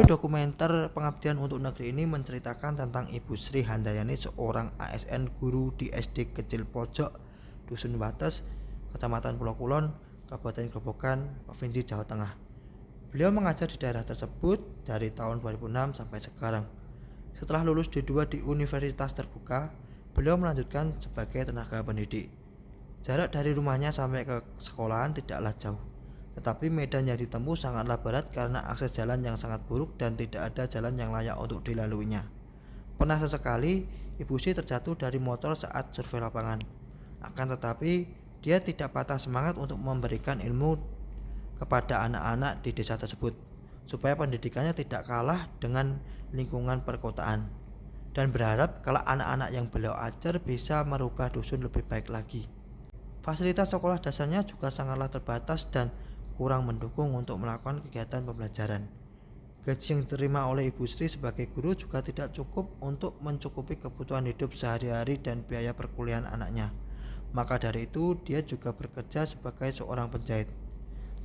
dokumenter Pengabdian untuk Negeri ini menceritakan tentang Ibu Sri Handayani, seorang ASN guru di SD Kecil Pojok, Dusun Wates, Kecamatan Pulau Kulon, Kabupaten Grobogan, Provinsi Jawa Tengah. Beliau mengajar di daerah tersebut dari tahun 2006 sampai sekarang. Setelah lulus D2 di Universitas Terbuka, beliau melanjutkan sebagai tenaga pendidik. Jarak dari rumahnya sampai ke sekolahan tidaklah jauh, tetapi medan yang ditempuh sangatlah berat karena akses jalan yang sangat buruk dan tidak ada jalan yang layak untuk dilaluinya. Pernah sesekali Ibu Sri terjatuh dari motor saat survei lapangan. Akan tetapi dia tidak patah semangat untuk memberikan ilmu kepada anak-anak di desa tersebut, supaya pendidikannya tidak kalah dengan lingkungan perkotaan, dan berharap kalau anak-anak yang beliau ajar bisa merubah dusun lebih baik lagi. Fasilitas sekolah dasarnya juga sangatlah terbatas dan kurang mendukung untuk melakukan kegiatan pembelajaran. Gaji yang diterima oleh Ibu Sri sebagai guru juga tidak cukup untuk mencukupi kebutuhan hidup sehari-hari dan biaya perkuliahan anaknya. Maka dari itu dia juga bekerja sebagai seorang penjahit.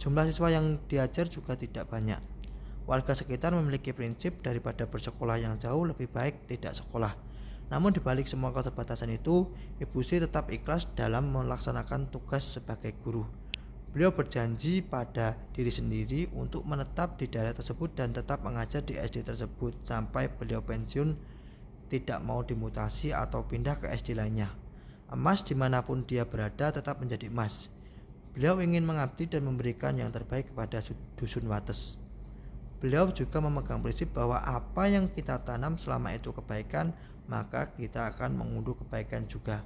Jumlah siswa yang diajar juga tidak banyak. Warga sekitar memiliki prinsip daripada bersekolah yang jauh lebih baik tidak sekolah. Namun dibalik semua keterbatasan itu, Ibu Sri tetap ikhlas dalam melaksanakan tugas sebagai guru. Beliau berjanji pada diri sendiri untuk menetap di daerah tersebut dan tetap mengajar di SD tersebut sampai beliau pensiun, tidak mau dimutasi atau pindah ke SD lainnya. Emas dimanapun dia berada tetap menjadi emas. Beliau ingin mengabdi dan memberikan yang terbaik kepada Dusun Wates. Beliau juga memegang prinsip bahwa apa yang kita tanam selama itu kebaikan, maka kita akan mengunduh kebaikan juga,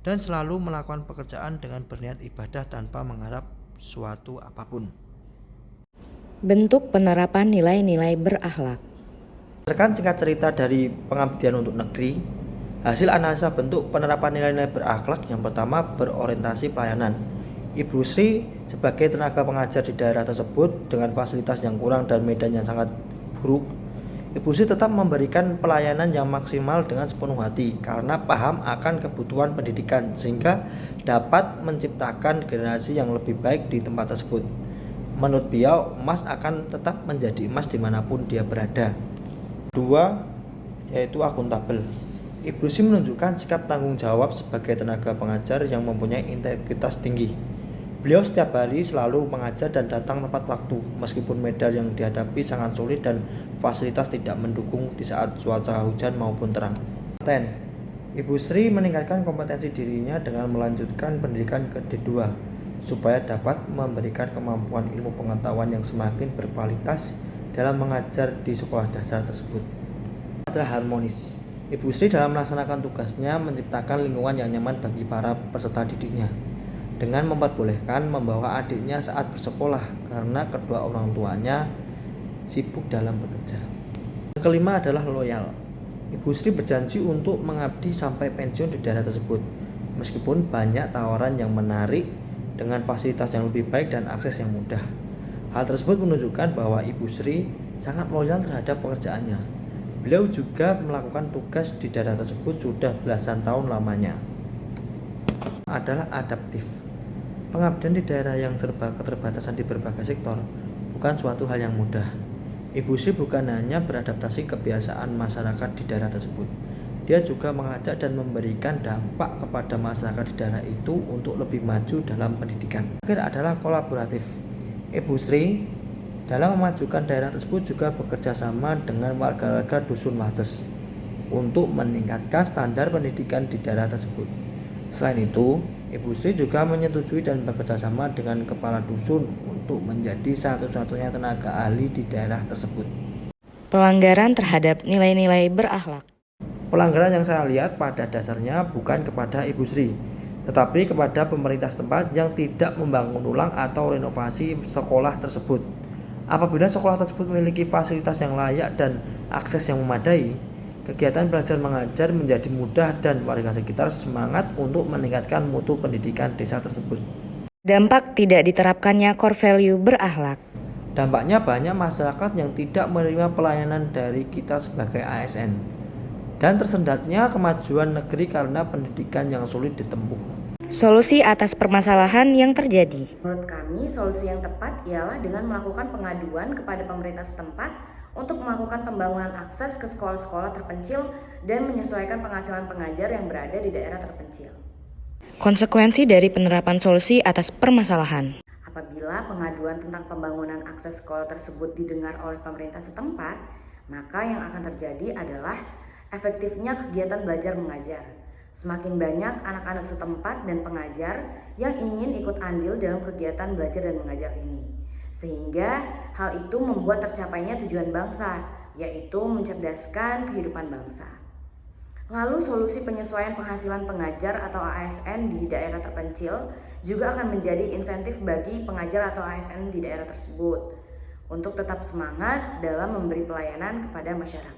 dan selalu melakukan pekerjaan dengan berniat ibadah tanpa mengharap suatu apapun. Bentuk penerapan nilai-nilai berakhlak. Berdasarkan singkat cerita dari Pengabdian untuk Negeri, hasil analisa bentuk penerapan nilai-nilai berakhlak yang pertama berorientasi pelayanan. Ibu Sri sebagai tenaga pengajar di daerah tersebut dengan fasilitas yang kurang dan medan yang sangat buruk, Ibu Sri tetap memberikan pelayanan yang maksimal dengan sepenuh hati karena paham akan kebutuhan pendidikan sehingga dapat menciptakan generasi yang lebih baik di tempat tersebut. Menurut beliau, emas akan tetap menjadi emas dimanapun dia berada. Kedua, yaitu akuntabel. Ibu Sri menunjukkan sikap tanggung jawab sebagai tenaga pengajar yang mempunyai integritas tinggi. Beliau setiap hari selalu mengajar dan datang tepat waktu, meskipun medan yang dihadapi sangat sulit dan fasilitas tidak mendukung di saat cuaca hujan maupun terang. Ibu Sri meningkatkan kompetensi dirinya dengan melanjutkan pendidikan ke D2 supaya dapat memberikan kemampuan ilmu pengetahuan yang semakin berkualitas dalam mengajar di sekolah dasar tersebut. Adalah harmonis. Ibu Sri dalam melaksanakan tugasnya menciptakan lingkungan yang nyaman bagi para peserta didiknya dengan memperbolehkan membawa adiknya saat bersekolah karena kedua orang tuanya sibuk dalam bekerja. Yang kelima adalah loyal. Ibu Sri berjanji untuk mengabdi sampai pensiun di daerah tersebut, meskipun banyak tawaran yang menarik dengan fasilitas yang lebih baik dan akses yang mudah. Hal tersebut menunjukkan bahwa Ibu Sri sangat loyal terhadap pekerjaannya. Beliau juga melakukan tugas di daerah tersebut sudah belasan tahun lamanya. Adalah adaptif. Pengabdian di daerah yang serba keterbatasan di berbagai sektor bukan suatu hal yang mudah. Ibu Sri bukan hanya beradaptasi kebiasaan masyarakat di daerah tersebut, dia juga mengajak dan memberikan dampak kepada masyarakat di daerah itu untuk lebih maju dalam pendidikan. Akhir adalah kolaboratif. Ibu Sri dalam memajukan daerah tersebut juga bekerja sama dengan warga-warga Dusun Wates untuk meningkatkan standar pendidikan di daerah tersebut. Selain itu, Ibu Sri juga menyetujui dan bekerja sama dengan kepala dusun untuk menjadi satu-satunya tenaga ahli di daerah tersebut. Pelanggaran terhadap nilai-nilai berakhlak. Pelanggaran yang saya lihat pada dasarnya bukan kepada Ibu Sri, tetapi kepada pemerintah setempat yang tidak membangun ulang atau renovasi sekolah tersebut. Apabila sekolah tersebut memiliki fasilitas yang layak dan akses yang memadai, kegiatan belajar mengajar menjadi mudah dan warga sekitar semangat untuk meningkatkan mutu pendidikan desa tersebut. Dampak tidak diterapkannya core value berakhlak. Dampaknya banyak masyarakat yang tidak menerima pelayanan dari kita sebagai ASN dan tersendatnya kemajuan negeri karena pendidikan yang sulit ditempuh. Solusi atas permasalahan yang terjadi. Menurut kami, solusi yang tepat ialah dengan melakukan pengaduan kepada pemerintah setempat untuk melakukan pembangunan akses ke sekolah-sekolah terpencil dan menyesuaikan penghasilan pengajar yang berada di daerah terpencil. Konsekuensi dari penerapan solusi atas permasalahan. Apabila pengaduan tentang pembangunan akses sekolah tersebut didengar oleh pemerintah setempat, maka yang akan terjadi adalah efektifnya kegiatan belajar mengajar. Semakin banyak anak-anak setempat dan pengajar yang ingin ikut andil dalam kegiatan belajar dan mengajar ini. Sehingga hal itu membuat tercapainya tujuan bangsa, yaitu mencerdaskan kehidupan bangsa. Lalu solusi penyesuaian penghasilan pengajar atau ASN di daerah terpencil juga akan menjadi insentif bagi pengajar atau ASN di daerah tersebut untuk tetap semangat dalam memberi pelayanan kepada masyarakat.